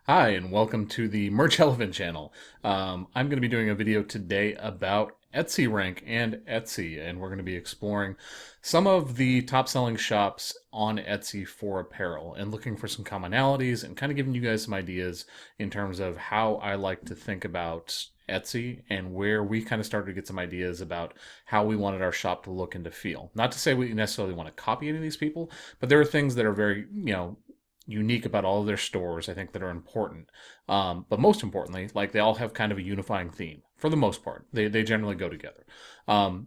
Hi, and welcome to the Merch Elephant channel. I'm going to be doing a video today about eRank and Etsy, and we're going to be exploring some of the top selling shops on Etsy for apparel and looking for some commonalities and kind of giving you guys some ideas in terms of how I like to think about Etsy and where we kind of started to get some ideas about how we wanted our shop to look and to feel. Not to say we necessarily want to copy any of these people, but there are things that are very, unique about all of their stores, I think, that are important. But most importantly, like they all have kind of a unifying theme for the most part. They generally go together.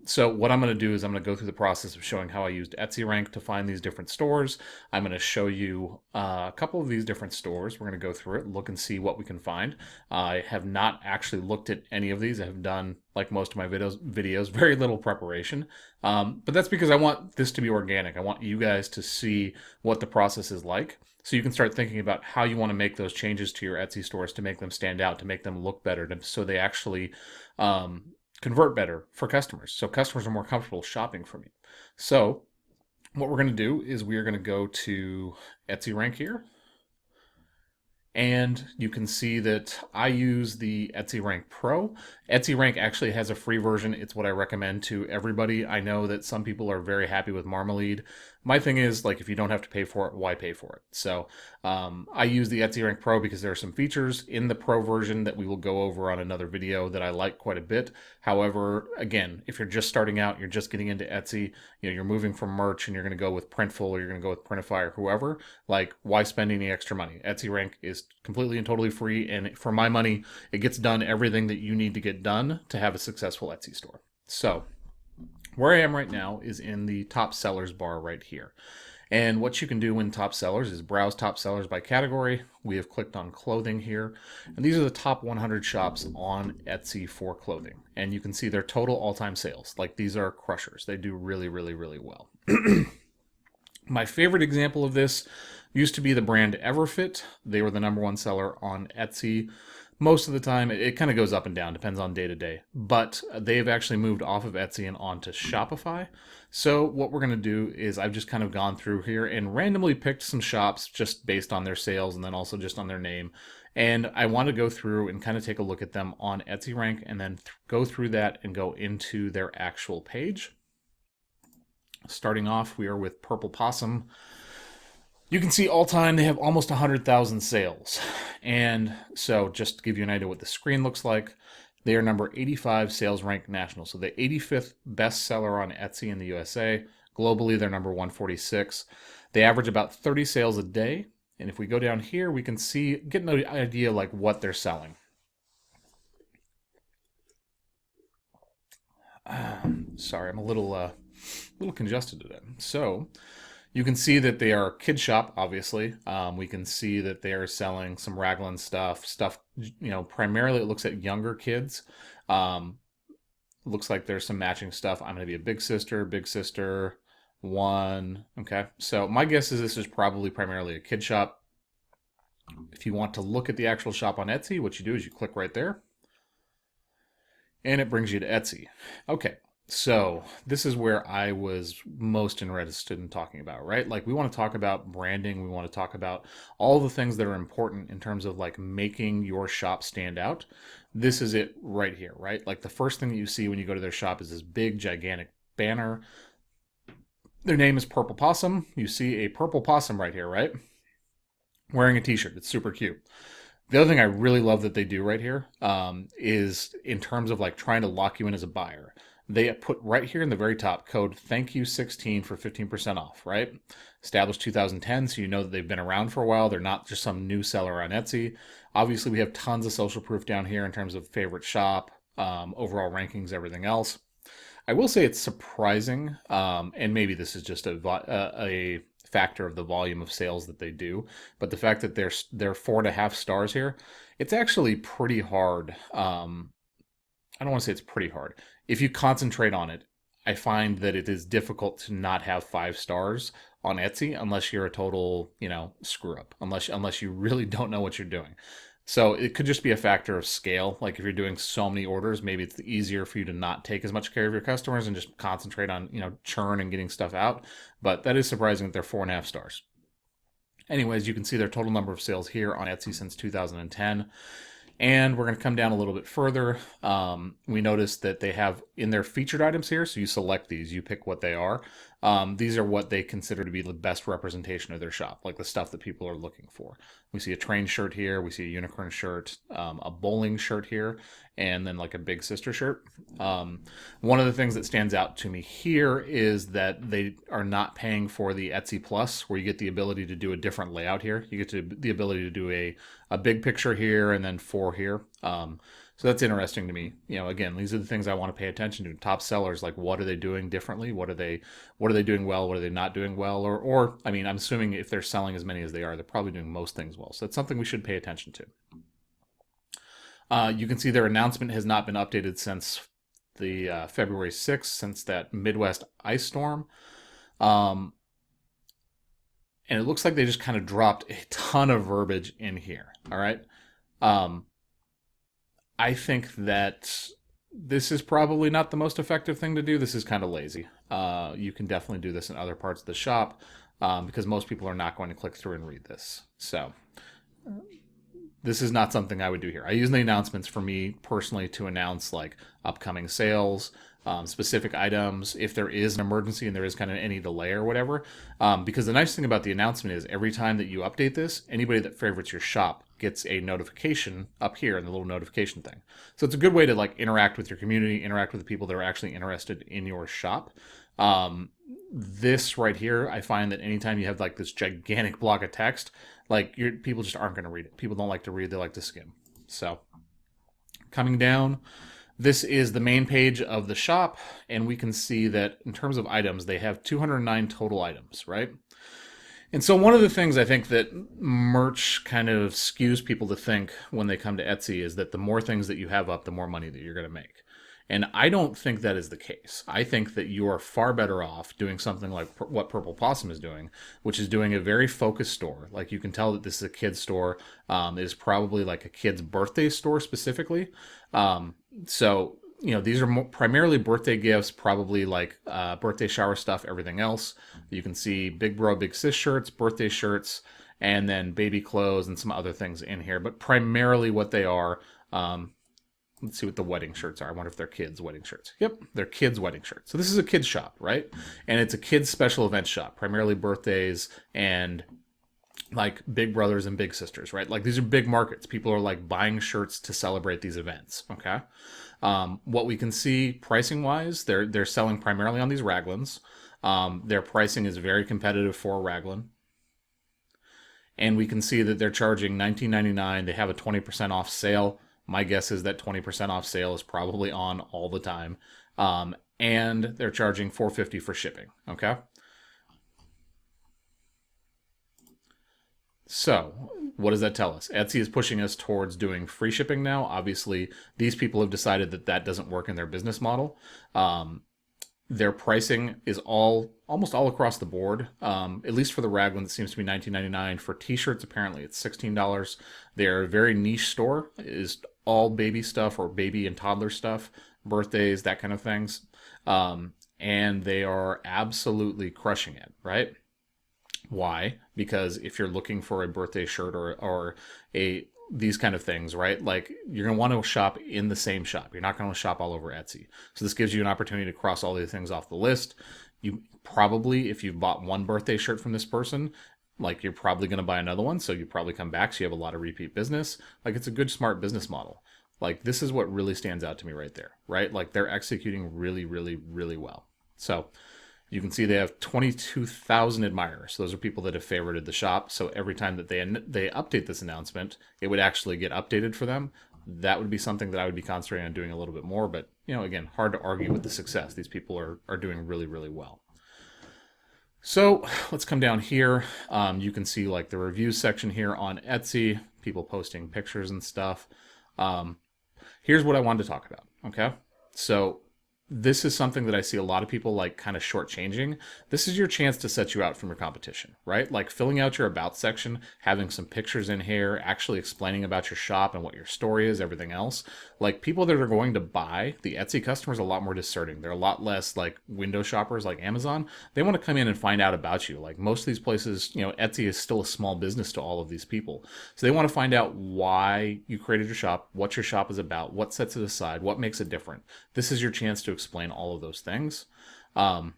So what I'm going to do is I'm going to go through the process of showing how I used eRank to find these different stores. I'm going to show you a couple of these different stores. We're going to go through it, look and see what we can find. I have not actually looked at any of these. I have done, like most of my videos, very little preparation. But that's because I want this to be organic. I want you guys to see what the process is like. So you can start thinking about how you want to make those changes to your Etsy stores to make them stand out, to make them look better, so they actually convert better for customers. So customers are more comfortable shopping from you. So what we're going to do is we are going to go to eRank here. And you can see that I use the eRank Pro. eRank actually has a free version. It's what I recommend to everybody. I know that some people are very happy with Marmalade. My thing is, like, if you don't have to pay for it, why pay for it? So I use the eRank Pro because there are some features in the Pro version that we will go over on another video that I like quite a bit. However, again, if you're just starting out, you're just getting into Etsy, you're moving from merch and you're going to go with Printful or you're going to go with Printify or whoever, like, why spend any extra money? eRank is completely and totally free, and for my money, it gets done everything that you need to get done to have a successful Etsy store. So where I am right now is in the top sellers bar right here. And what you can do in top sellers is browse top sellers by category. We have clicked on clothing here. And these are the top 100 shops on Etsy for clothing. And you can see their total all-time sales. Like, these are crushers. They do really, really, really well. My favorite example of this used to be the brand Everfit. They were the #1 seller on Etsy. Most of the time, it kind of goes up and down, depends on day to day. But they've actually moved off of Etsy and onto Shopify. So what we're going to do is I've just kind of gone through here and randomly picked some shops just based on their sales and then also just on their name. And I want to go through and kind of take a look at them on eRank and then go through that and go into their actual page. Starting off, we are with Purple Possum. You can see all time they have almost 100,000 sales. And so just to give you an idea what the screen looks like, they are number 85 sales ranked national. So the 85th best seller on Etsy in the USA. Globally, they're number 146. They average about 30 sales a day. And if we go down here, we can see, get an idea like what they're selling. Sorry, I'm a little congested today. So you can see that they are a kid shop, obviously. We can see that they are selling some Raglan stuff, primarily it looks at younger kids. Looks like there's some matching stuff. I'm going to be a big sister, one. Okay, so my guess is this is probably primarily a kid shop. If you want to look at the actual shop on Etsy, what you do is you click right there, and it brings you to Etsy. Okay, so this is where I was most interested in talking about, right? Like, we want to talk about branding. We want to talk about all the things that are important in terms of like making your shop stand out. This is it right here, right? Like, the first thing that you see when you go to their shop is this big, gigantic banner. Their name is Purple Possum. You see a purple possum right here, right? Wearing a t-shirt. It's super cute. The other thing I really love that they do right here is in terms of like trying to lock you in as a buyer. They put right here in the very top code THANK YOU16 for 15% off, right? Established 2010, so you know that they've been around for a while. They're not just some new seller on Etsy. Obviously, we have tons of social proof down here in terms of favorite shop, overall rankings, everything else. I will say it's surprising, and maybe this is just a factor of the volume of sales that they do, but the fact that they're 4.5 stars here, it's actually pretty hard. I don't want to say it's pretty hard. If you concentrate on it, I find that it is difficult to not have 5 stars on Etsy unless you're a total, screw up, unless you really don't know what you're doing. So it could just be a factor of scale. Like, if you're doing so many orders, maybe it's easier for you to not take as much care of your customers and just concentrate on, churn and getting stuff out. But that is surprising that they're 4.5 stars. Anyways, you can see their total number of sales here on Etsy since 2010. And we're going to come down a little bit further. We notice that they have in their featured items here. So you select these, you pick what they are. These are what they consider to be the best representation of their shop, like the stuff that people are looking for. We see a train shirt here. We see a unicorn shirt, a bowling shirt here, and then like a big sister shirt. One of the things that stands out to me here is that they are not paying for the Etsy Plus, where you get the ability to do a different layout here. You get the ability to do a big picture here and then 4 here. So that's interesting to me. Again, these are the things I want to pay attention to. Top sellers, like what are they doing differently? What are they doing well? What are they not doing well? Or I mean, I'm assuming if they're selling as many as they are, they're probably doing most things well. So that's something we should pay attention to. You can see their announcement has not been updated since the February 6th, since that Midwest ice storm. And it looks like they just kind of dropped a ton of verbiage in here. All right. I think that this is probably not the most effective thing to do. This is kind of lazy. You can definitely do this in other parts of the shop because most people are not going to click through and read this. So this is not something I would do here. I use the announcements for me personally to announce like upcoming sales, specific items, if there is an emergency and there is kind of any delay or whatever. Because the nice thing about the announcement is every time that you update this, anybody that favorites your shop gets a notification up here in the little notification thing. So it's a good way to like interact with your community, interact with the people that are actually interested in your shop. This right here, I find that anytime you have like this gigantic block of text, like people just aren't going to read it. People don't like to read, they like to skim. So coming down, this is the main page of the shop, and we can see that in terms of items, they have 209 total items, right? And so one of the things I think that merch kind of skews people to think when they come to Etsy is that the more things that you have up, the more money that you're going to make. And I don't think that is the case. I think that you are far better off doing something like what Purple Possum is doing, which is doing a very focused store. Like you can tell that this is a kid's store. It is probably like a kid's birthday store specifically. So these are primarily birthday gifts, probably like birthday shower stuff, everything else. You can see Big Bro, Big Sis shirts, birthday shirts, and then baby clothes and some other things in here. But primarily what they are, let's see what the wedding shirts are. I wonder if they're kids' wedding shirts. Yep, they're kids' wedding shirts. So this is a kids shop, right? And it's a kids' special event shop, primarily birthdays and like big brothers and big sisters, right? Like these are big markets. People are like buying shirts to celebrate these events, okay? What we can see pricing wise, they're selling primarily on these raglans. Their pricing is very competitive for a raglan. And we can see that they're charging $19.99. They have a 20% off sale. My guess is that 20% off sale is probably on all the time. And they're charging $4.50 for shipping, okay? So what does that tell us? Etsy is pushing us towards doing free shipping now. Obviously, these people have decided that that doesn't work in their business model. Their pricing is almost all across the board. At least for the raglan, it seems to be $19.99. For t-shirts, apparently it's $16. They're a very niche store. It is all baby stuff or baby and toddler stuff, birthdays, that kind of things. And they are absolutely crushing it, right? Why? Because if you're looking for a birthday shirt or these kind of things, right? Like you're going to want to shop in the same shop. You're not going to shop all over Etsy. So this gives you an opportunity to cross all these things off the list. You probably, if you've bought one birthday shirt from this person, like you're probably going to buy another one. So you probably come back. So you have a lot of repeat business. Like it's a good, smart business model. Like this is what really stands out to me right there, right? Like they're executing really, really, really well. So you can see they have 22,000 admirers. Those are people that have favorited the shop. So every time that they update this announcement, it would actually get updated for them. That would be something that I would be concentrating on doing a little bit more. But, again, hard to argue with the success. These people are doing really, really well. So let's come down here. You can see like the reviews section here on Etsy, people posting pictures and stuff. Here's what I wanted to talk about, okay? So this is something that I see a lot of people like kind of shortchanging. This is your chance to set you out from your competition, right? Like filling out your about section, having some pictures in here, actually explaining about your shop and what your story is, everything else. Like people that are going to buy, the Etsy customers are a lot more discerning. They're a lot less like window shoppers like Amazon. They want to come in and find out about you. Like most of these places, Etsy is still a small business to all of these people. So they want to find out why you created your shop, what your shop is about, what sets it aside, what makes it different. This is your chance to explain all of those things. Um,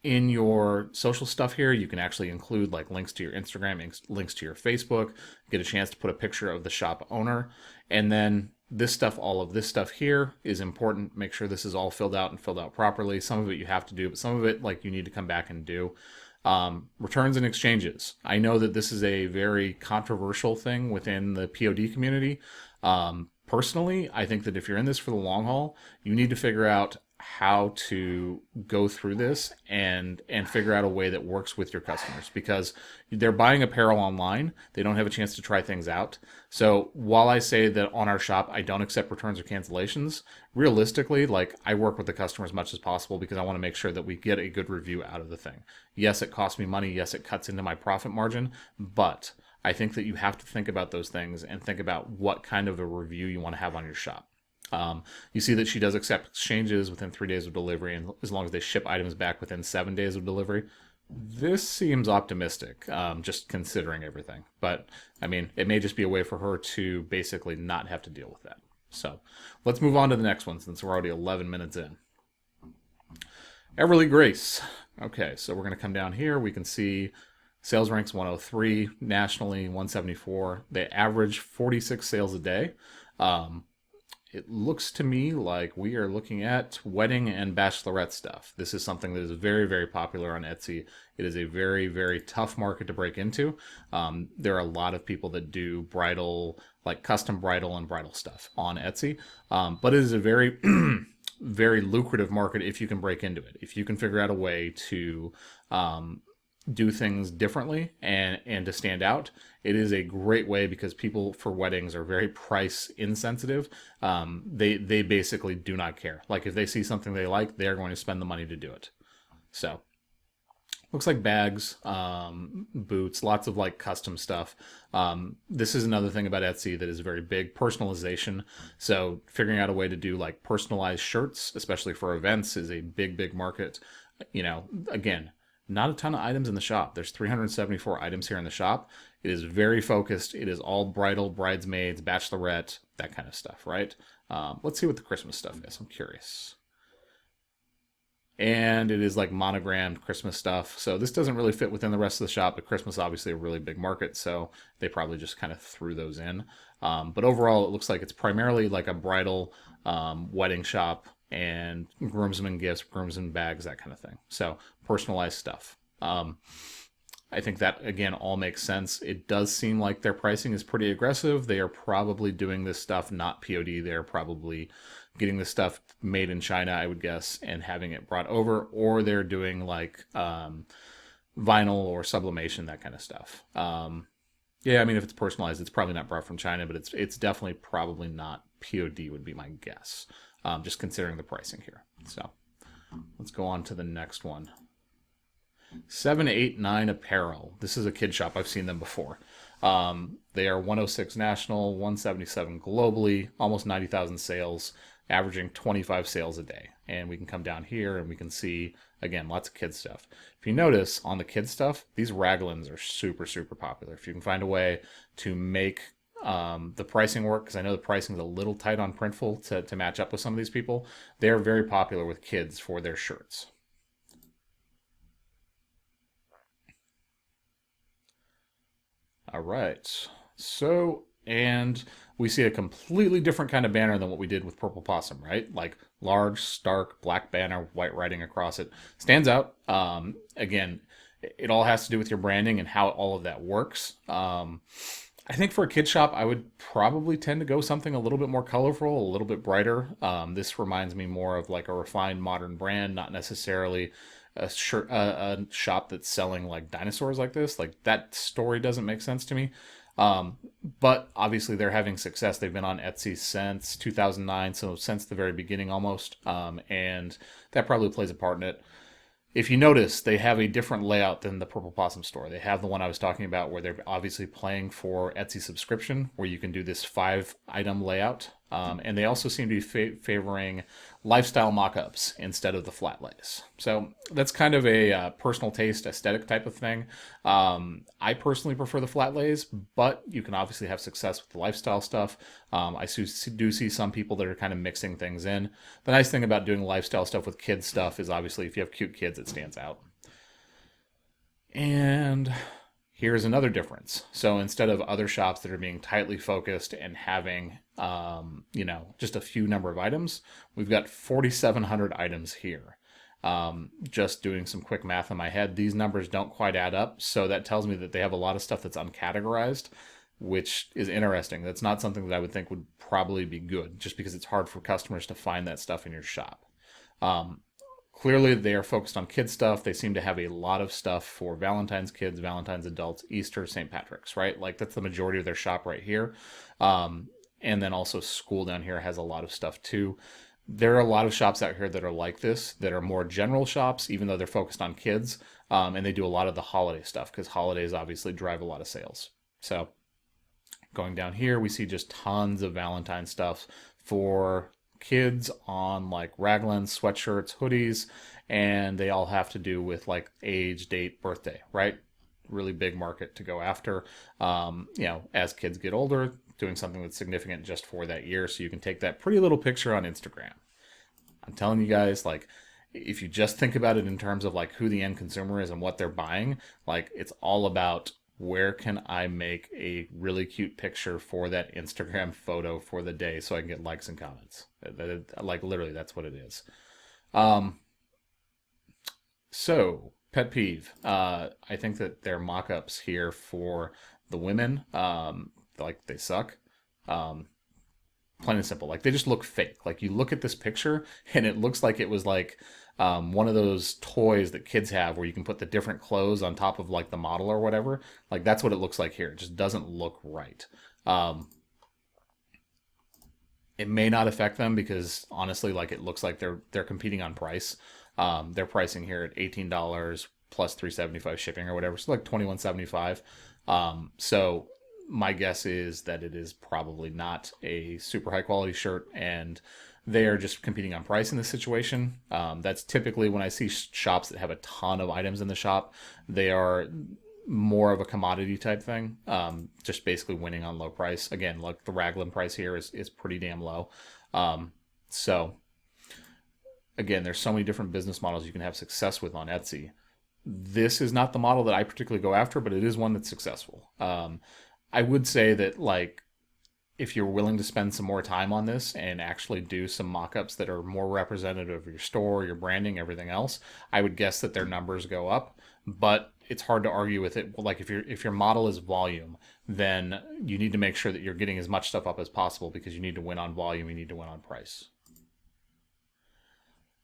in your social stuff here, you can actually include like links to your Instagram, links to your Facebook, get a chance to put a picture of the shop owner. And then this stuff, all of this stuff here is important. Make sure this is all filled out and filled out properly. Some of it you have to do, but some of it like you need to come back and do. Returns and exchanges. I know that this is a very controversial thing within the POD community. Personally, I think that if you're in this for the long haul, you need to figure out how to go through this and figure out a way that works with your customers, because they're buying apparel online, they don't have a chance to try things out. So while I say that on our shop I don't accept returns or cancellations, realistically, like I work with the customer as much as possible because I want to make sure that we get a good review out of the thing. Yes, it costs me money, yes, it cuts into my profit margin, but I think that you have to think about those things and think about what kind of a review you want to have on your shop. You see that she does accept exchanges within 3 days of delivery, and as long as they ship items back within 7 days of delivery. This seems optimistic, just considering everything. But, I mean, it may just be a way for her to basically not have to deal with that. So, let's move on to the next one since we're already 11 minutes in. Everly Grace. Okay, so we're going to come down here. We can see sales ranks 103, nationally 174. They average 46 sales a day. It looks to me like we are looking at wedding and bachelorette stuff. This is something that is very, very popular on Etsy. It is a very, very tough market to break into. There are a lot of people that do bridal, like custom bridal and bridal stuff on Etsy. But it is a very, very lucrative market if you can break into it. If you can figure out a way to do things differently and to stand out, it is a great way because people for weddings are very price insensitive. They basically do not care. Like if they see something they like, they're going to spend the money to do it. So looks like bags, boots, lots of like custom stuff. This is another thing about Etsy that is very big, personalization. So figuring out a way to do like personalized shirts, especially for events, is a big, big market. Again, not a ton of items in the shop. There's 374 items here in the shop. It is very focused. It is all bridal, bridesmaids, bachelorette, that kind of stuff, right? Let's see what the Christmas stuff is. I'm curious. And it is like monogrammed Christmas stuff. So this doesn't really fit within the rest of the shop, but Christmas is obviously a really big market, so they probably just kind of threw those in. But overall, it looks like it's primarily like a bridal wedding shop and groomsmen gifts, groomsmen bags, that kind of thing. So personalized stuff. I think that, again, all makes sense. It does seem like their pricing is pretty aggressive. They are probably doing this stuff not POD. They're probably getting this stuff made in China, I would guess, and having it brought over, or they're doing like vinyl or sublimation, that kind of stuff. Yeah, I mean, if it's personalized, it's probably not brought from China, but it's definitely probably not POD would be my guess, just considering the pricing here. So let's go on to the next one. 789 Apparel. This is a kid shop. I've seen them before. They are 106 national, 177 globally, almost 90,000 sales, averaging 25 sales a day. And we can come down here and we can see, again, lots of kid stuff. If you notice on the kid stuff, these raglans are super, super popular. If you can find a way to make the pricing work, because I know the pricing is a little tight on Printful to match up with some of these people, they're very popular with kids for their shirts. All right. So, and we see a completely different kind of banner than what we did with Purple Possum, right? Like large, stark, black banner, white writing across it. Stands out. Again, it all has to do with your branding and how all of that works. I think for a kid shop, I would probably tend to go something a little bit more colorful, a little bit brighter. This reminds me more of like a refined modern brand, not necessarily a shop that's selling like dinosaurs like this. Like that story doesn't make sense to me. But obviously, they're having success. They've been on Etsy since 2009, so since the very beginning almost. And that probably plays a part in it. If you notice, they have a different layout than the Purple Possum store. They have the one I was talking about where they're obviously playing for Etsy subscription, where you can do this 5 item layout. And they also seem to be favoring lifestyle mock-ups instead of the flat lays. So that's kind of a personal taste, aesthetic type of thing. I personally prefer the flat lays, but you can obviously have success with the lifestyle stuff. I do see some people that are kind of mixing things in. The nice thing about doing lifestyle stuff with kids stuff is obviously if you have cute kids, it stands out. And here's another difference. So instead of other shops that are being tightly focused and having, just a few number of items, we've got 4,700 items here. Just doing some quick math in my head, these numbers don't quite add up. So that tells me that they have a lot of stuff that's uncategorized, which is interesting. That's not something that I would think would probably be good, just because it's hard for customers to find that stuff in your shop. Um, Clearly, they are focused on kid stuff. They seem to have a lot of stuff for Valentine's kids, Valentine's adults, Easter, St. Patrick's, right? Like that's the majority of their shop right here. And then also school down here has a lot of stuff too. There are a lot of shops out here that are like this, that are more general shops, even though they're focused on kids. And they do a lot of the holiday stuff because holidays obviously drive a lot of sales. So going down here, we see just tons of Valentine stuff for kids on like raglans, sweatshirts, hoodies, and they all have to do with like age, date, birthday, right? Really big market to go after. As kids get older, doing something that's significant just for that year, so you can take that pretty little picture on Instagram. I'm telling you guys, like, if you just think about it in terms of like who the end consumer is and what they're buying, like it's all about where can I make a really cute picture for that Instagram photo for the day so I can get likes and comments. Like literally, that's what it is. Um, so pet peeve. I think that their mock-ups here for the women, like they suck. Um, Plain and simple. Like they just look fake. Like you look at this picture and it looks like it was like one of those toys that kids have where you can put the different clothes on top of like the model or whatever. Like that's what it looks like here. It just doesn't look right. Um, it may not affect them because honestly, like it looks like they're competing on price. They're pricing here at $18 plus 375 shipping or whatever, so like 21.75. So my guess is that it is probably not a super high quality shirt, and they are just competing on price in this situation. That's typically when I see shops that have a ton of items in the shop, they are more of a commodity type thing, just basically winning on low price. Again, like the raglan price here is pretty damn low. So again, there's so many different business models you can have success with on Etsy. This is not the model that I particularly go after, but it is one that's successful. I would say that like if you're willing to spend some more time on this and actually do some mock-ups that are more representative of your store, your branding, everything else, I would guess that their numbers go up. But it's hard to argue with it. Like if your model is volume, then you need to make sure that you're getting as much stuff up as possible because you need to win on volume, you need to win on price.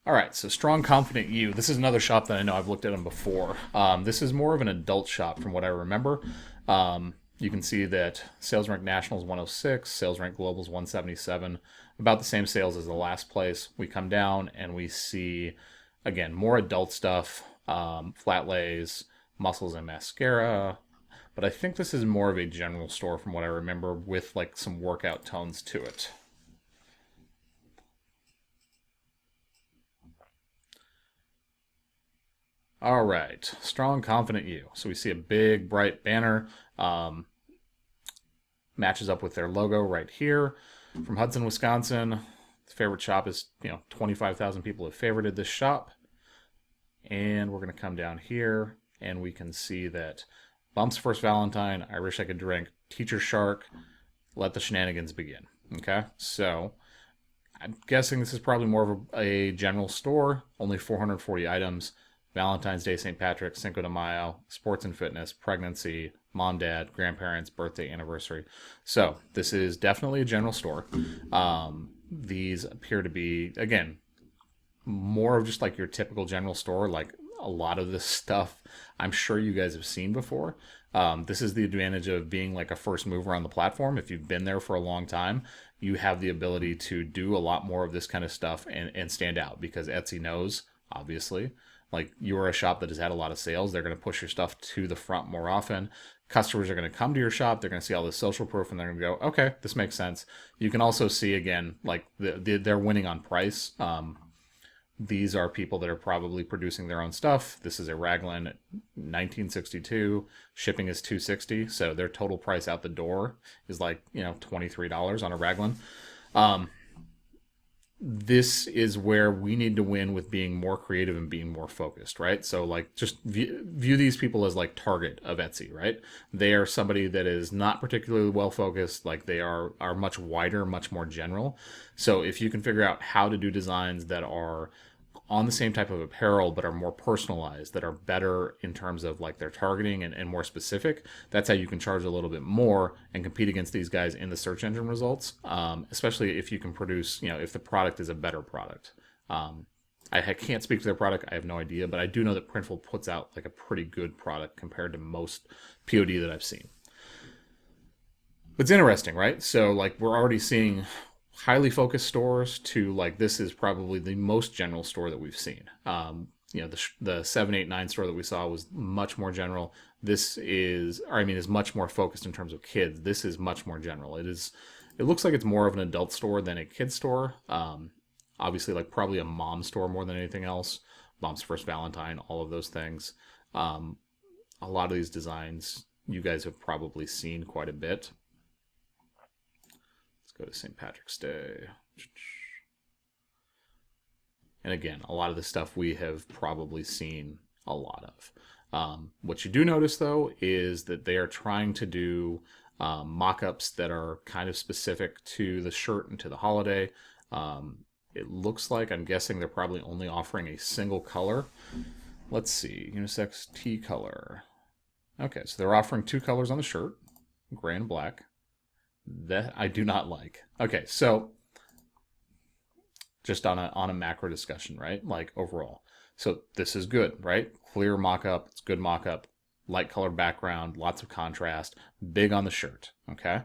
All right, so Strong Confident You. This is another shop that I know I've looked at them before. This is more of an adult shop from what I remember. You can see that Sales Rank National is 106, Sales Rank Global is 177, about the same sales as the last place. We come down and we see, again, more adult stuff, flat lays, muscles and mascara. But I think this is more of a general store from what I remember with like some workout tones to it. All right, Strong Confident You. So we see a big bright banner. Um, Matches up with their logo right here from Hudson, Wisconsin. Favorite shop is, 25,000 people have favorited this shop. And we're going to come down here and we can see that Bump's First Valentine, I Wish I Could Drink, Teacher Shark, Let the Shenanigans Begin. Okay, so I'm guessing this is probably more of a general store, only 440 items. Valentine's Day, St. Patrick's, Cinco de Mayo, sports and fitness, pregnancy, mom, dad, grandparents, birthday, anniversary. So this is definitely a general store. These appear to be, again, more of just like your typical general store. Like a lot of this stuff I'm sure you guys have seen before. This is the advantage of being like a first mover on the platform. If you've been there for a long time, you have the ability to do a lot more of this kind of stuff and stand out, because Etsy knows, obviously, like you're a shop that has had a lot of sales. They're going to push your stuff to the front more often. Customers are going to come to your shop. They're going to see all this social proof and they're going to go, okay, this makes sense. You can also see, again, like they're winning on price. These are people that are probably producing their own stuff. This is a raglan 1962. Shipping is $260. So their total price out the door is like, $23 on a raglan. This is where we need to win with being more creative and being more focused, right? So like just view these people as like target of Etsy, right? They are somebody that is not particularly well focused. Like they are much wider, much more general. So if you can figure out how to do designs that are on the same type of apparel but are more personalized, that are better in terms of like their targeting and more specific, that's how you can charge a little bit more and compete against these guys in the search engine results, especially if you can produce, if the product is a better product. I can't speak to their product. I have no idea, but I do know that Printful puts out like a pretty good product compared to most POD that I've seen. It's interesting, right? So like we're already seeing highly focused stores to like this is probably the most general store that we've seen. The 789 store that we saw was much more general. This is much more focused in terms of kids. This is much more general. It looks like it's more of an adult store than a kid store. Obviously, like probably a mom store more than anything else. Mom's First Valentine, all of those things. A lot of these designs you guys have probably seen quite a bit. Go to St. Patrick's Day. And again, a lot of the stuff we have probably seen a lot of. What you do notice, though, is that they are trying to do mock-ups that are kind of specific to the shirt and to the holiday. It looks like, I'm guessing they're probably only offering a single color. Let's see, unisex tea color. Okay, so they're offering two colors on the shirt, gray and black. That I do not like. Okay, so just on a macro discussion, right? Like overall. So this is good, right? Clear mock-up, it's good mock-up, light colored background, lots of contrast, big on the shirt, okay?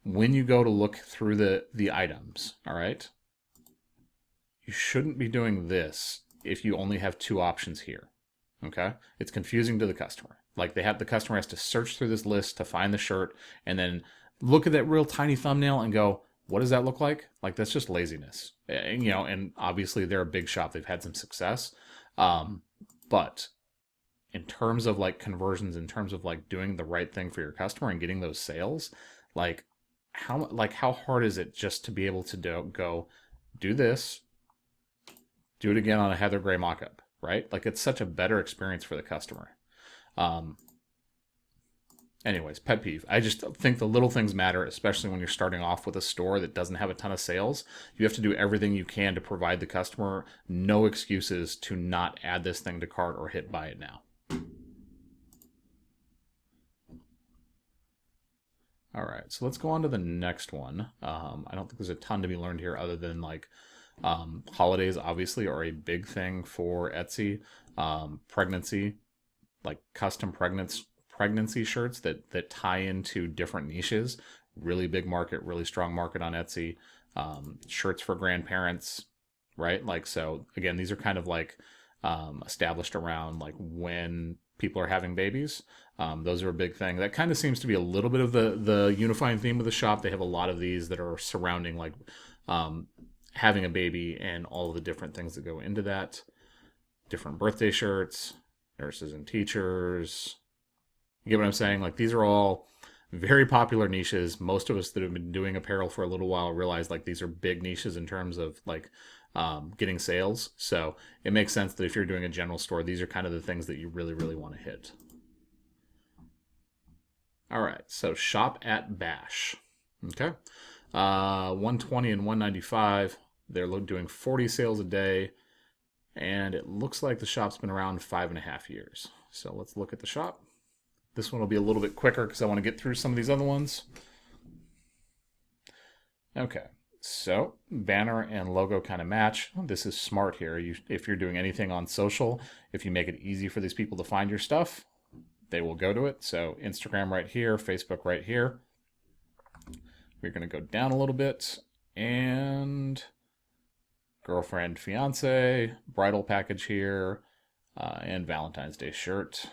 When you go to look through the items, all right? You shouldn't be doing this if you only have two options here. Okay? It's confusing to the customer. Like the customer has to search through this list to find the shirt and then look at that real tiny thumbnail and go, what does that look like? Like that's just laziness. And obviously they're a big shop. They've had some success. But in terms of like conversions, in terms of like doing the right thing for your customer and getting those sales, like how hard is it just to be able to do this, do it again on a Heather Gray mockup, right? Like it's such a better experience for the customer. Anyways, pet peeve. I just think the little things matter, especially when you're starting off with a store that doesn't have a ton of sales. You have to do everything you can to provide the customer no excuses to not add this thing to cart or hit buy it now. All right, so let's go on to the next one. I don't think there's a ton to be learned here other than like holidays obviously are a big thing for Etsy. Pregnancy, like custom pregnancy shirts that tie into different niches. Really big market, really strong market on Etsy. Shirts for grandparents, right? Like, so again, these are kind of like established around like when people are having babies. Those are a big thing. That kind of seems to be a little bit of the unifying theme of the shop. They have a lot of these that are surrounding like having a baby and all of the different things that go into that. Different birthday shirts, nurses and teachers. You get what I'm saying? Like these are all very popular niches. Most of us that have been doing apparel for a little while realize like these are big niches in terms of like getting sales. So it makes sense that if you're doing a general store, these are kind of the things that you really, really want to hit. All right, so shop at Bash. Okay, 120 and 195. They're doing 40 sales a day, and it looks like the shop's been around 5.5 years. So let's look at the shop. This one will be a little bit quicker because I want to get through some of these other ones. Okay, so banner and logo kind of match. This is smart here. If you're doing anything on social, if you make it easy for these people to find your stuff, they will go to it. So Instagram right here, Facebook right here. We're going to go down a little bit, and girlfriend, fiance, bridal package here, and Valentine's Day shirt.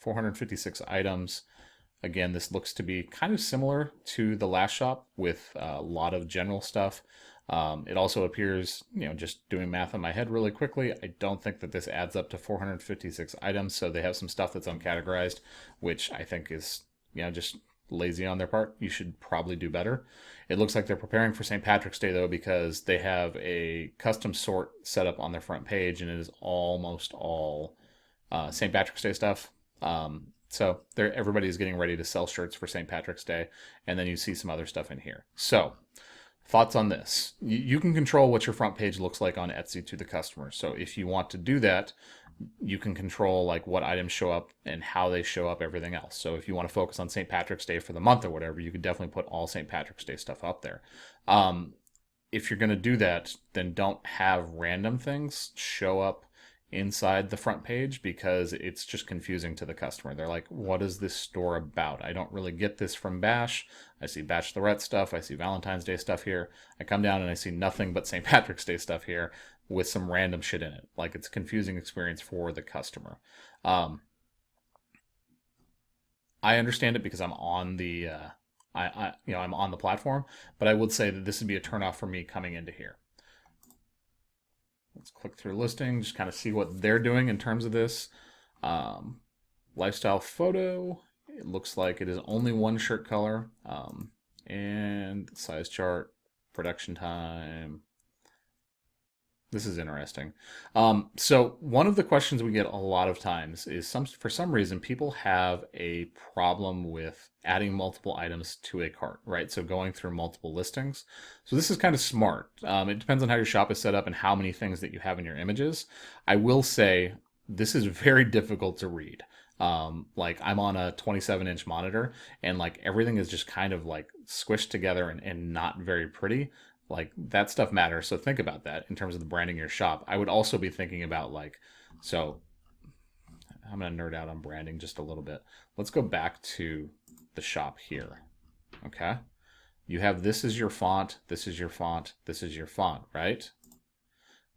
456 items. Again, this looks to be kind of similar to the last shop with a lot of general stuff. It also appears, just doing math in my head really quickly, I don't think that this adds up to 456 items. So they have some stuff that's uncategorized, which I think is, just lazy on their part. You should probably do better. It looks like they're preparing for St. Patrick's Day, though, because they have a custom sort set up on their front page, and it is almost all St. Patrick's Day stuff. So everybody is getting ready to sell shirts for St. Patrick's Day, and then you see some other stuff in here. So thoughts on this? You can control what your front page looks like on Etsy to the customer. So if you want to do that, you can control like what items show up and how they show up, everything else. So if you want to focus on St. Patrick's Day for the month or whatever, you could definitely put all St. Patrick's Day stuff up there. If you're going to do that, then don't have random things show up inside the front page, because it's just confusing to the customer. They're like, what is this store about? I don't really get this from Bash. I see Bachelorette stuff. I see Valentine's Day stuff here. I come down and I see nothing but St. Patrick's Day stuff here with some random shit in it. Like, it's a confusing experience for the customer. I understand it because I'm on the I'm on the platform, but I would say that this would be a turnoff for me coming into here. Let's click through listing, just kind of see what they're doing in terms of this. Lifestyle photo, it looks like it is only one shirt color. And size chart, production time. This is interesting. So one of the questions we get a lot of times is for some reason people have a problem with adding multiple items to a cart, right? So going through multiple listings. So this is kind of smart. It depends on how your shop is set up and how many things that you have in your images. I will say this is very difficult to read. Like, I'm on a 27-inch monitor, and like everything is just kind of like squished together and not very pretty. Like, that stuff matters. So think about that in terms of the branding of your shop. I would also be thinking about so I'm going to nerd out on branding just a little bit. Let's go back to the shop here. Okay. You have, this is your font, this is your font, this is your font, right?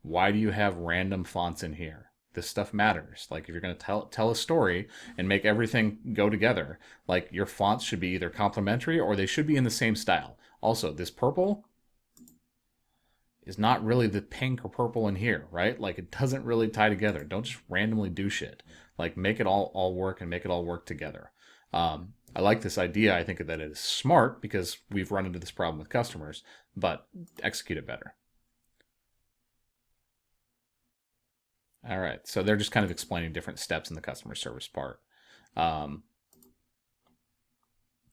Why do you have random fonts in here? This stuff matters. Like, if you're going to tell a story and make everything go together, like, your fonts should be either complementary or they should be in the same style. Also, this purple is not really the pink or purple in here, right? Like, it doesn't really tie together. Don't just randomly do shit. Like, make it all work and make it all work together. I like this idea. I think that it is smart because we've run into this problem with customers, but execute it better. All right, so they're just kind of explaining different steps in the customer service part.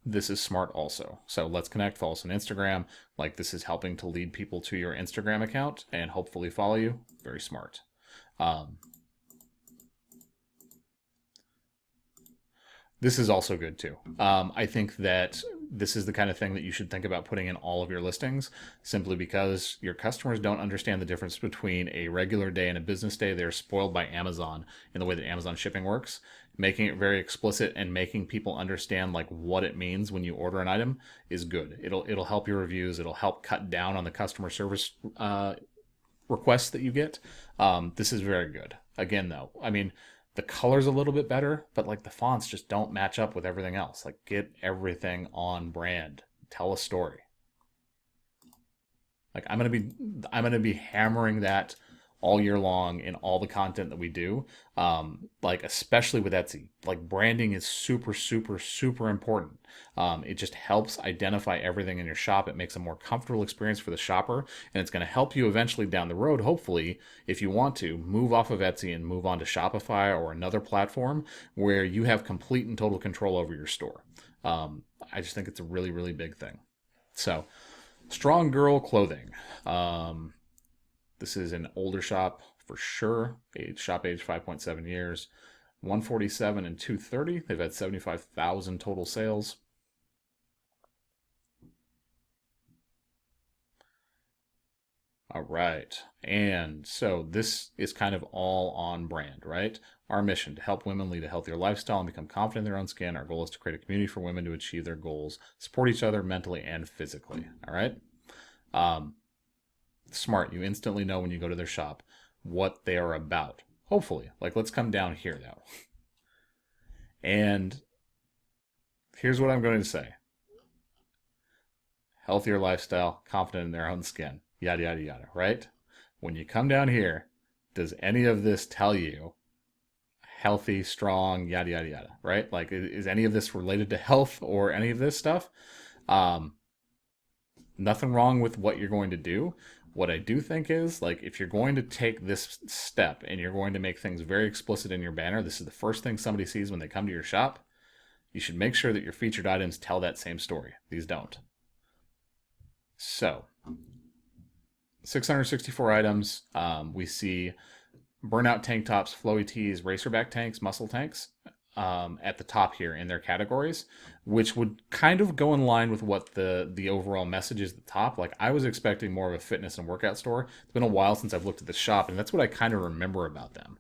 This is smart also. So let's connect, follow us on Instagram. Like, this is helping to lead people to your Instagram account and hopefully follow you. Very smart. This is also good too. I think that this is the kind of thing that you should think about putting in all of your listings, simply because your customers don't understand the difference between a regular day and a business day. They're spoiled by Amazon in the way that Amazon shipping works. Making it very explicit and making people understand like what it means when you order an item is good. It'll help your reviews. It'll help cut down on the customer service requests that you get. This is very good. Again, though, I mean, the color's a little bit better, but like the fonts just don't match up with everything else. Like, get everything on brand. Tell a story. Like, I'm gonna be hammering that all year long in all the content that we do. Like, especially with Etsy, like, branding is super, super, super important. It just helps identify everything in your shop. It makes a more comfortable experience for the shopper, and it's going to help you eventually down the road, hopefully, if you want to move off of Etsy and move on to Shopify or another platform where you have complete and total control over your store. I just think it's a really, really big thing. So, Strong Girl Clothing. This is an older shop for sure. Shop age 5.7 years. 147 and 230. They've had 75,000 total sales. All right. And so this is kind of all on brand, right? Our mission to help women lead a healthier lifestyle and become confident in their own skin. Our goal is to create a community for women to achieve their goals, support each other mentally and physically. All right. Um, Smart. You instantly know when you go to their shop what they are about. Hopefully. Like, let's come down here now. And here's what I'm going to say: healthier lifestyle, confident in their own skin, yada, yada, yada, right? When you come down here, does any of this tell you healthy, strong, yada, yada, yada, right? Like, is any of this related to health or any of this stuff? Um, Nothing wrong with what you're going to do. What I do think is, like, if you're going to take this step and you're going to make things very explicit in your banner, this is the first thing somebody sees when they come to your shop. You should make sure that your featured items tell that same story. These don't. So, 664 items. We see burnout tank tops, flowy tees, racerback tanks, muscle tanks at the top here in their categories, which would kind of go in line with what the overall message is at the top. Like, I was expecting more of a fitness and workout store. It's been a while since I've looked at the shop, and that's what I kind of remember about them.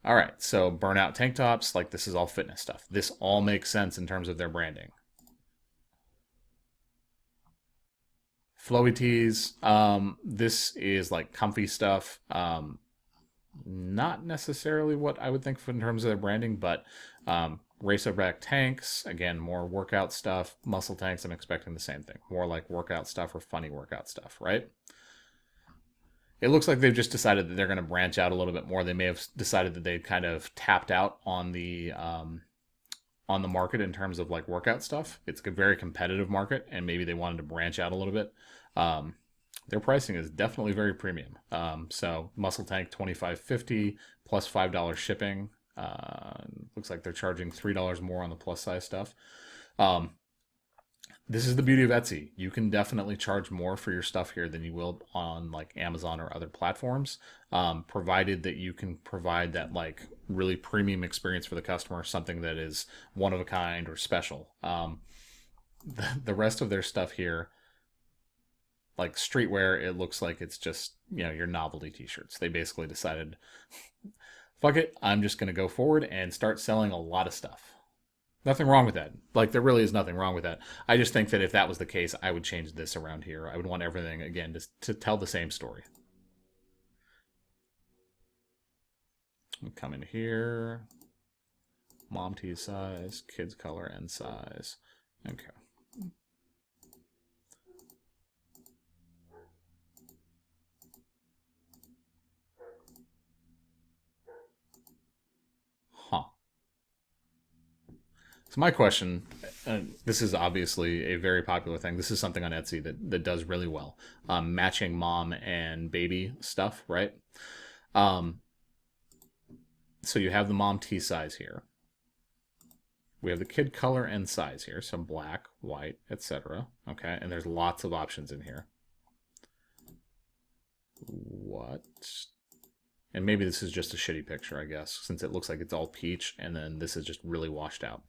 All right, so burnout tank tops, like, this is all fitness stuff. This all makes sense in terms of their branding. Flowy tees, this is like comfy stuff. Not necessarily what I would think of in terms of their branding, but racerback tanks, again, more workout stuff. Muscle tanks, I'm expecting the same thing. More like workout stuff or funny workout stuff, right? It looks like they've just decided that they're going to branch out a little bit more. They may have decided that they've kind of tapped out on the market in terms of like workout stuff. It's a very competitive market, and maybe they wanted to branch out a little bit. Um, their pricing is definitely very premium. So Muscle Tank 25.50 plus $5 shipping. Looks like they're charging $3 more on the plus size stuff. Um, this is the beauty of Etsy. You can definitely charge more for your stuff here than you will on like Amazon or other platforms, provided that you can provide that like really premium experience for the customer, something that is one of a kind or special. The rest of their stuff here, like streetwear, it looks like it's just, your novelty t-shirts. They basically decided, fuck it, I'm just going to go forward and start selling a lot of stuff. Nothing wrong with that. Like, there really is nothing wrong with that. I just think that if that was the case, I would change this around here. I would want everything, again, to tell the same story. Come in here. Mom tee size, kids color and size. Okay. Huh. So my question, this is obviously a very popular thing. This is something on Etsy that does really well. Matching mom and baby stuff, right? Um, so you have the mom tee size here. We have the kid color and size here, so black, white, etc. Okay, and there's lots of options in here. What? And maybe this is just a shitty picture, I guess, since it looks like it's all peach, and then this is just really washed out.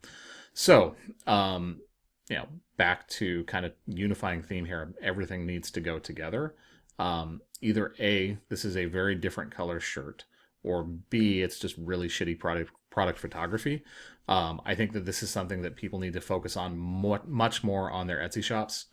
So, back to kind of unifying theme here. Everything needs to go together. Either A, this is a very different color shirt, or B, it's just really shitty product photography. I think that this is something that people need to focus on much more on their Etsy shops.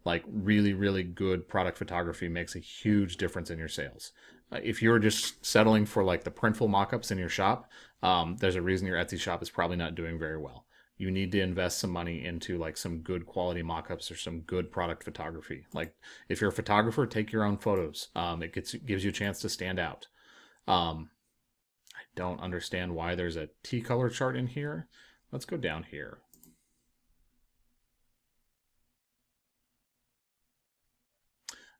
Like, really, really good product photography makes a huge difference in your sales. If you're just settling for like the Printful mockups in your shop, there's a reason your Etsy shop is probably not doing very well. You need to invest some money into like some good quality mockups or some good product photography. Like, if you're a photographer, take your own photos. It gives you a chance to stand out. I don't understand why there's a T color chart in here. Let's go down here.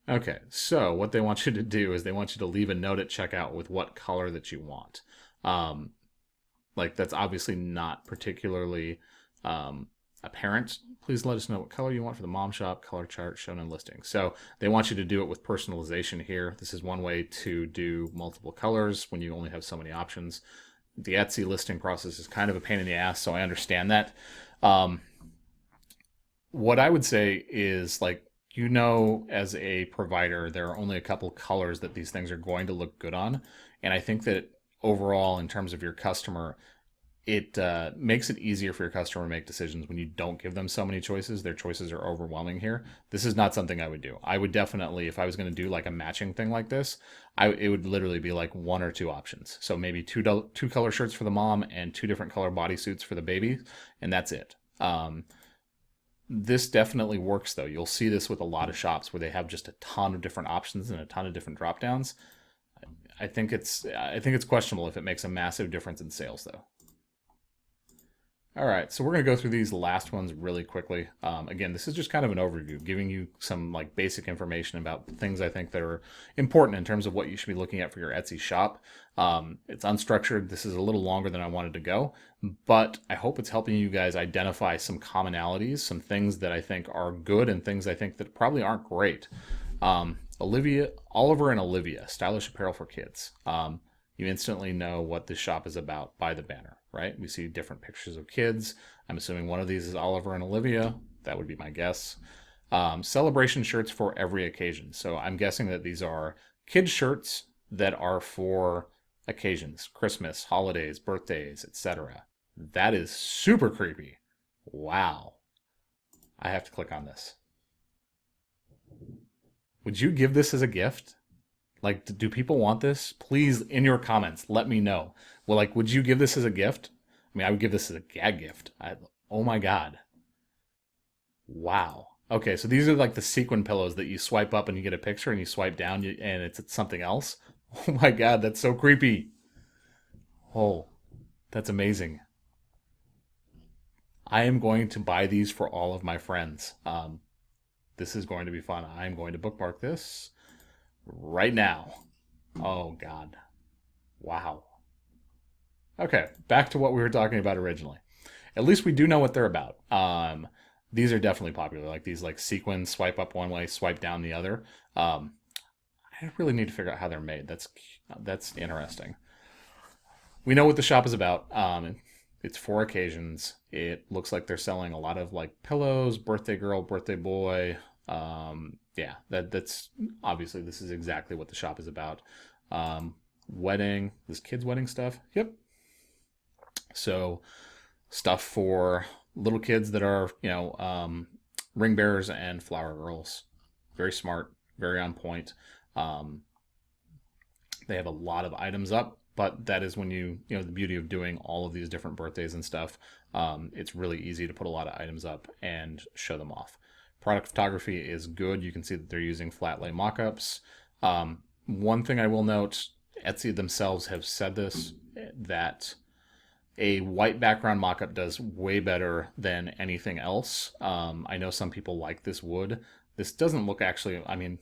Okay, so what they want you to do is they want you to leave a note at checkout with what color that you want. Um, like, that's obviously not particularly apparent. Please let us know what color you want for the mom shop, color chart shown in listing. So they want you to do it with personalization here. This is one way to do multiple colors when you only have so many options. The Etsy listing process is kind of a pain in the ass, so I understand that. Um, what I would say is, like, you know, as a provider, there are only a couple colors that these things are going to look good on. And I think that overall, in terms of your customer, it makes it easier for your customer to make decisions when you don't give them so many choices. Their choices are overwhelming here. This is not something I would do. I would definitely, if I was going to do like a matching thing like this, it would literally be like one or two options. So maybe two color shirts for the mom and two different color bodysuits for the baby, and that's it. This definitely works though. You'll see this with a lot of shops where they have just a ton of different options and a ton of different drop downs. I think it's questionable if it makes a massive difference in sales though. All right, so we're going to go through these last ones really quickly. Again, this is just kind of an overview, giving you some like basic information about things I think that are important in terms of what you should be looking at for your Etsy shop. It's unstructured. This is a little longer than I wanted to go, but I hope it's helping you guys identify some commonalities, some things that I think are good and things I think that probably aren't great. Oliver and Olivia, stylish apparel for kids. You instantly know what this shop is about by the banner, right? We see different pictures of kids. I'm assuming one of these is Oliver and Olivia. That would be my guess. Celebration shirts for every occasion. So I'm guessing that these are kids' shirts that are for occasions, Christmas, holidays, birthdays, etc. That is super creepy. Wow. I have to click on this. Would you give this as a gift? Like, do people want this? Please, in your comments, let me know. Well, like, would you give this as a gift? I mean, I would give this as a gag gift. Oh my God. Wow. Okay, so these are like the sequin pillows that you swipe up and you get a picture and you swipe down and it's something else. Oh my God, that's so creepy. Oh, that's amazing. I am going to buy these for all of my friends. This is going to be fun. I'm going to bookmark this right now. Oh, God. Wow. Okay, back to what we were talking about originally. At least we do know what they're about. These are definitely popular, like these like sequins, swipe up one way, swipe down the other. Um, I really need to figure out how they're made. That's interesting. We know what the shop is about. It's for occasions. It looks like they're selling a lot of like pillows, birthday girl, birthday boy. Yeah, that's obviously this is exactly what the shop is about. Wedding, this kids' wedding stuff. Yep. So stuff for little kids that are ring bearers and flower girls. Very smart, very on point. Um, they have a lot of items up, but that is when the beauty of doing all of these different birthdays and stuff. It's really easy to put a lot of items up and show them off. Product photography is good. You can see that they're using flat lay mockups. One thing I will note, Etsy themselves have said this, that a white background mockup does way better than anything else. I know some people like this wood. This doesn't look actually, I mean,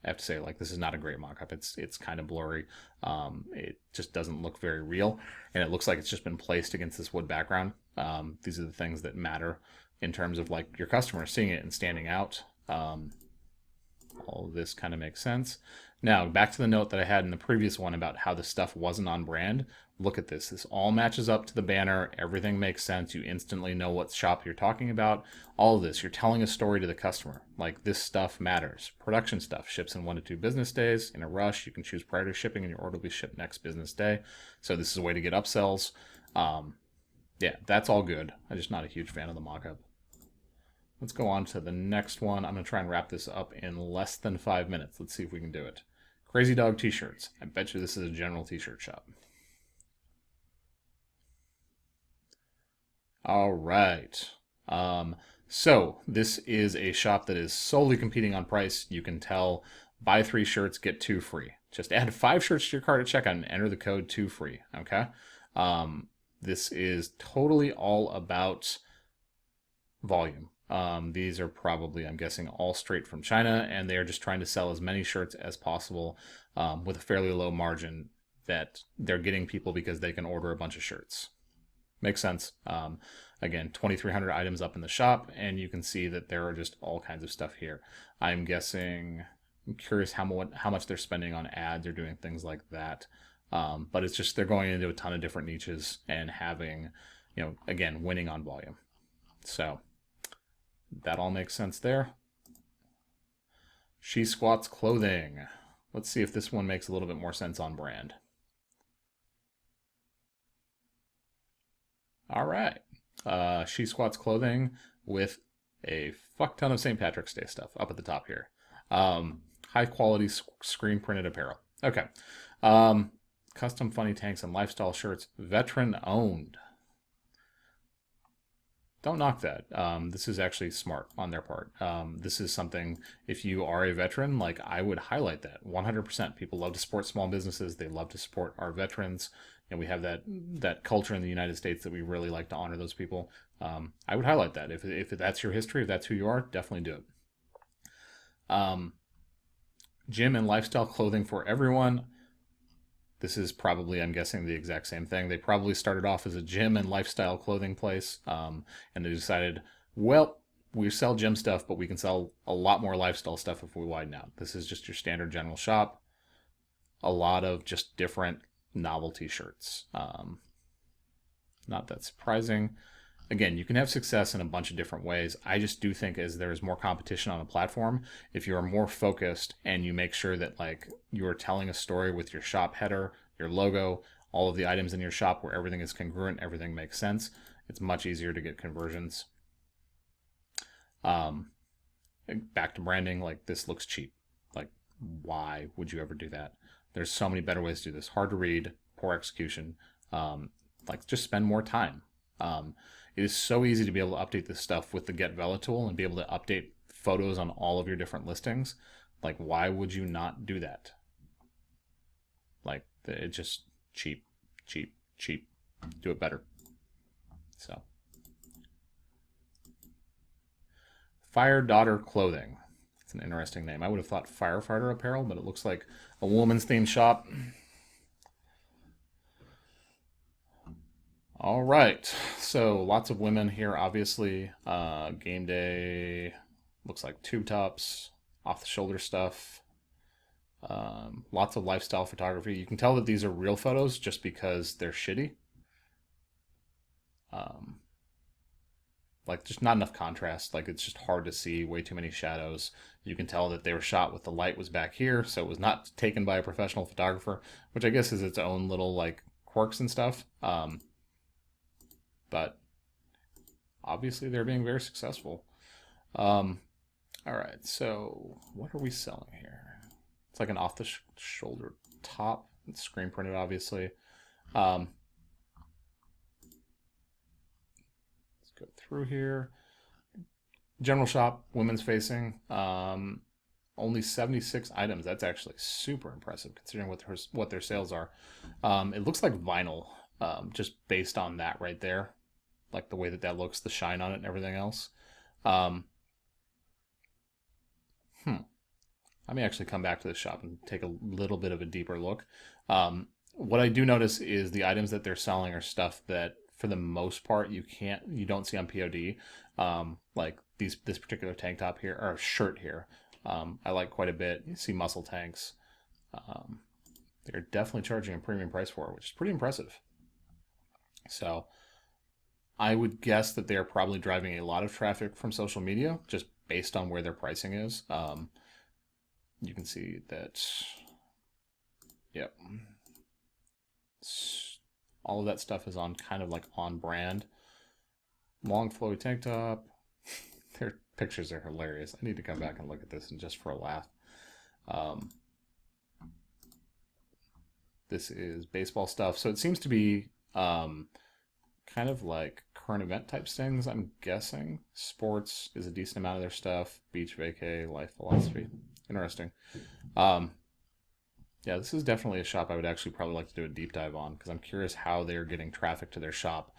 I have to say, like, this is not a great mockup. It's kind of blurry. It just doesn't look very real, and it looks like it's just been placed against this wood background. These are the things that matter in terms of like your customer seeing it and standing out. All of this kind of makes sense. Now, back to the note that I had in the previous one about how the stuff wasn't on brand. Look at this. This all matches up to the banner. Everything makes sense. You instantly know what shop you're talking about. All of this, you're telling a story to the customer. Like, this stuff matters. Production stuff ships in 1 to 2 business days. In a rush, you can choose prior to shipping and your order will be shipped next business day. So this is a way to get upsells. Yeah, that's all good. I'm just not a huge fan of the mockup. Let's go on to the next one. I'm going to try and wrap this up in less than 5 minutes. Let's see if we can do it. Crazy Dog t-shirts. I bet you this is a general t-shirt shop. All right. So this is a shop that is solely competing on price. You can tell, buy 3 shirts, get 2 free. Just add 5 shirts to your cart at checkout and enter the code 2 free. Okay. This is totally all about volume. These are probably, I'm guessing, all straight from China, and they are just trying to sell as many shirts as possible with a fairly low margin that they're getting people because they can order a bunch of shirts. Makes sense. Again, 2,300 items up in the shop, and you can see that there are just all kinds of stuff here. I'm curious how much they're spending on ads or doing things like that. But it's just they're going into a ton of different niches and having, again, winning on volume. So that all makes sense there. She Squats Clothing. Let's see if this one makes a little bit more sense on brand. All right. She Squats Clothing with a fuck ton of St. Patrick's Day stuff up at the top here. High quality screen printed apparel. Okay. Custom funny tanks and lifestyle shirts. Veteran owned. Don't knock that. This is actually smart on their part. This is something, if you are a veteran, like I would highlight that 100%. People love to support small businesses. They love to support our veterans. And we have that culture in the United States that we really like to honor those people. I would highlight that. If that's your history, if that's who you are, definitely do it. Gym and lifestyle clothing for everyone. This is probably, I'm guessing, the exact same thing. They probably started off as a gym and lifestyle clothing place, and they decided, well, we sell gym stuff, but we can sell a lot more lifestyle stuff if we widen out. This is just your standard general shop. A lot of just different novelty shirts. Not that surprising. Again, you can have success in a bunch of different ways. I just do think as there is more competition on a platform, if you are more focused and you make sure that like you are telling a story with your shop header, your logo, all of the items in your shop where everything is congruent, everything makes sense, it's much easier to get conversions. Back to branding, like this looks cheap. Like, why would you ever do that? There's so many better ways to do this. Hard to read, poor execution. Like just spend more time. It is so easy to be able to update this stuff with the Get Vela tool and be able to update photos on all of your different listings. Like, why would you not do that? Like, it's just cheap, cheap, cheap. Do it better. So, Fire Daughter Clothing. It's an interesting name. I would have thought firefighter apparel, but it looks like a woman's themed shop. All right, so lots of women here, obviously. Game day, looks like tube tops, off the shoulder stuff. Lots of lifestyle photography. You can tell that these are real photos just because they're shitty. Um, like just not enough contrast. Like it's just hard to see, way too many shadows. You can tell that they were shot with the light was back here, so it was not taken by a professional photographer, which I guess is its own little like quirks and stuff. But obviously they're being very successful. All right, so what are we selling here? It's like an off-the-shoulder top. It's screen printed, obviously. Let's go through here. General shop, women's facing. Only 76 items. That's actually super impressive considering what their sales are. It looks like vinyl, just based on that right there. Like the way that looks, the shine on it and everything else. I may actually come back to this shop and take a little bit of a deeper look. What I do notice is the items that they're selling are stuff that, for the most part, you don't see on POD. Like this particular tank top here or shirt here, I like quite a bit. You see muscle tanks. They're definitely charging a premium price for it, which is pretty impressive. So I would guess that they're probably driving a lot of traffic from social media just based on where their pricing is. You can see that, yep. All of that stuff is on kind of like on brand. Long flowy tank top. Their pictures are hilarious. I need to come back and look at this and just for a laugh. This is baseball stuff. So it seems to be kind of like current event type things, I'm guessing. Sports is a decent amount of their stuff. Beach vacay, life philosophy. Interesting. Yeah, this is definitely a shop I would actually probably like to do a deep dive on because I'm curious how they're getting traffic to their shop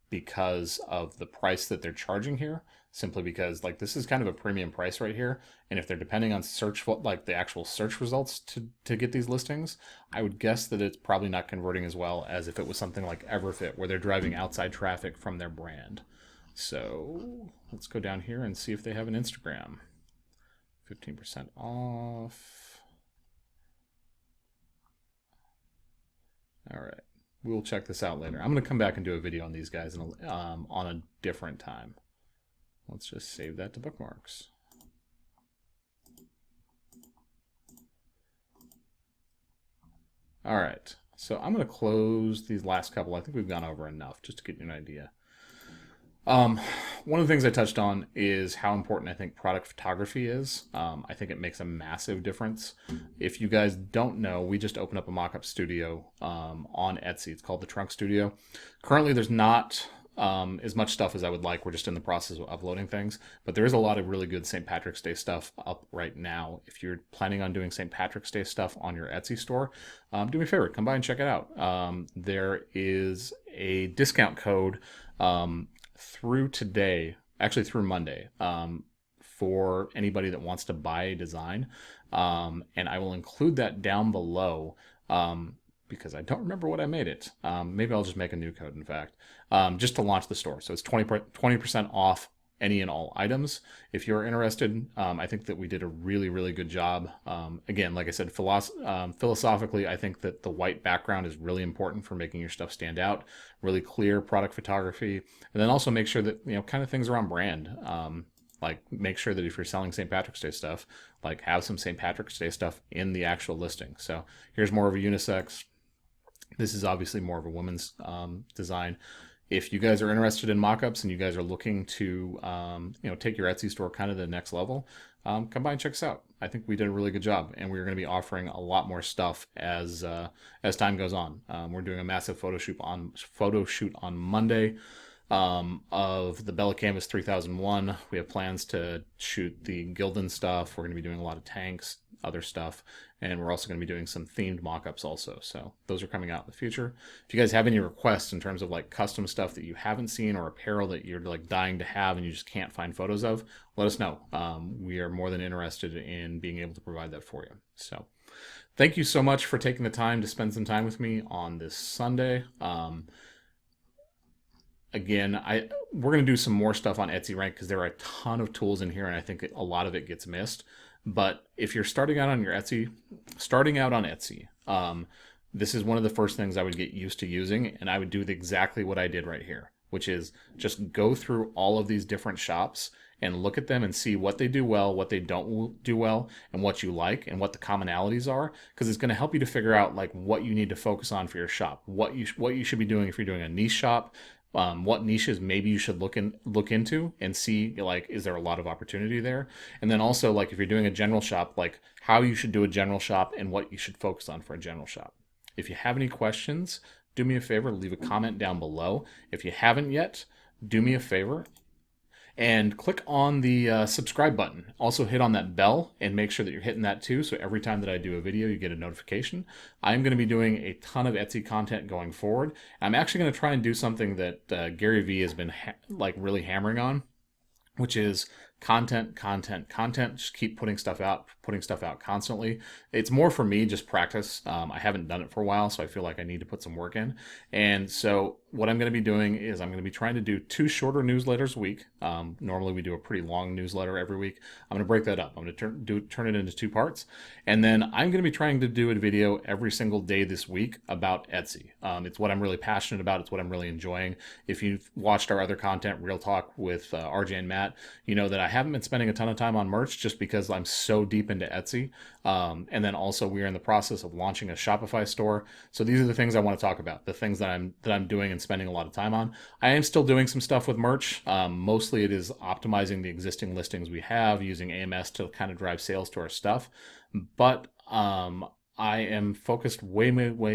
because of the price that they're charging here. Simply because like this is kind of a premium price right here, and if they're depending on search like the actual search results to get these listings, I would guess that it's probably not converting as well as if it was something like Everfit where they're driving outside traffic from their brand. So let's go down here and see if they have an Instagram. 15% off. All right, we'll check this out later. I'm going to come back and do a video on these guys on a different time. Let's just save that to bookmarks. All right. So I'm going to close these last couple. I think we've gone over enough just to get you an idea. Um, one of the things I touched on is how important I think product photography is. I think it makes a massive difference. If you guys don't know, we just opened up a mock-up studio on Etsy. It's called the Trunk Studio. Currently, there's not as much stuff as I would like. We're just in the process of uploading things, but there is a lot of really good St. Patrick's Day stuff up right now. If you're planning on doing St. Patrick's Day stuff on your Etsy store, do me a favor, come by and check it out. There is a discount code through today, actually through Monday, for anybody that wants to buy a design. And I will include that down below because I don't remember what I made it. Maybe I'll just make a new code, in fact, just to launch the store. So it's 20% off any and all items. If you're interested, I think that we did a really, really good job. Again, like I said, philosophically, I think that the white background is really important for making your stuff stand out, really clear product photography, and then also make sure that, kind of things around brand. Like make sure that if you're selling St. Patrick's Day stuff, like have some St. Patrick's Day stuff in the actual listing. So here's more of a unisex. This is obviously more of a woman's design. If you guys are interested in mock-ups and you guys are looking to take your Etsy store kind of to the next level, come by and check us out. I think we did a really good job, and we're going to be offering a lot more stuff as time goes on. We're doing a massive photo shoot on Monday of the Bella Canvas 3001. We have plans to shoot the Gildan stuff. We're going to be doing a lot of tanks, other stuff, and we're also going to be doing some themed mock-ups also. So those are coming out in the future. If you guys have any requests in terms of like custom stuff that you haven't seen or apparel that you're like dying to have and you just can't find photos of, let us know. We are more than interested in being able to provide that for you. So thank you so much for taking the time to spend some time with me on this Sunday. Again, we're going to do some more stuff on Etsy Rank because there are a ton of tools in here, and I think a lot of it gets missed. But if you're starting out on Etsy, this is one of the first things I would get used to using, and I would do exactly what I did right here, which is just go through all of these different shops and look at them and see what they do well, what they don't do well, and what you like, and what the commonalities are, because it's going to help you to figure out like what you need to focus on for your shop, what you should be doing if you're doing a niche shop. What niches maybe you should look into and see, like, is there a lot of opportunity there? And then also, like, if you're doing a general shop, like how you should do a general shop and what you should focus on for a general shop. If you have any questions, do me a favor, leave a comment down below. If you haven't yet, do me a favor and click on the subscribe button. Also hit on that bell and make sure that you're hitting that too, so every time that I do a video you get a notification. I'm going to be doing a ton of Etsy content going forward. I'm actually going to try and do something that Gary Vee has been really hammering on, which is content. Just keep putting stuff out constantly. It's more for me, just practice. I haven't done it for a while, so I feel like I need to put some work in. And so what I'm going to be doing is I'm going to be trying to do 2 shorter newsletters a week. Normally we do a pretty long newsletter every week. I'm going to break that up. I'm going to turn it into 2 parts. And then I'm going to be trying to do a video every single day this week about Etsy. It's what I'm really passionate about. It's what I'm really enjoying. If you've watched our other content, Real Talk with RJ and Matt, you know that I haven't been spending a ton of time on merch just because I'm so deep into Etsy. And then also we're in the process of launching a Shopify store. So these are the things I want to talk about, the things that I'm doing and spending a lot of time on. I am still doing some stuff with merch. Mostly it is optimizing the existing listings we have, using AMS to kind of drive sales to our stuff. But I am focused way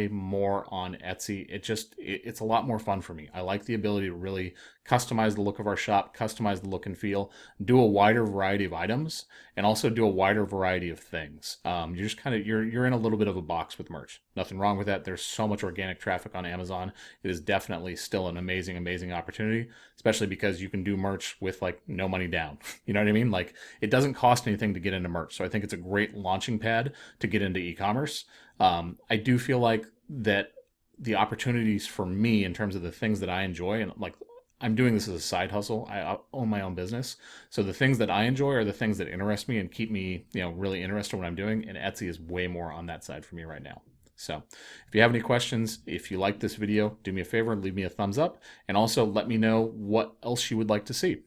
more on Etsy. It's a lot more fun for me. I like the ability to really customize the look of our shop, customize the look and feel, do a wider variety of items, and also do a wider variety of things. You're just kind of you're in a little bit of a box with merch. Nothing wrong with that. There's so much organic traffic on Amazon. It is definitely still an amazing opportunity, especially because you can do merch with like no money down. You know what I mean? Like it doesn't cost anything to get into merch. So I think it's a great launching pad to get into e-commerce. I do feel like that the opportunities for me in terms of the things that I enjoy, and like I'm doing this as a side hustle. I own my own business. So the things that I enjoy are the things that interest me and keep me, really interested in what I'm doing. And Etsy is way more on that side for me right now. So if you have any questions, if you like this video, do me a favor and leave me a thumbs up. And also let me know what else you would like to see.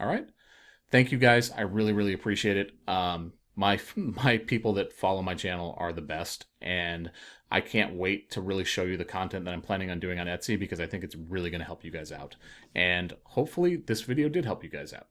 All right. Thank you guys. I really appreciate it. my people that follow my channel are the best, and I can't wait to really show you the content that I'm planning on doing on Etsy because I think it's really going to help you guys out. And hopefully this video did help you guys out.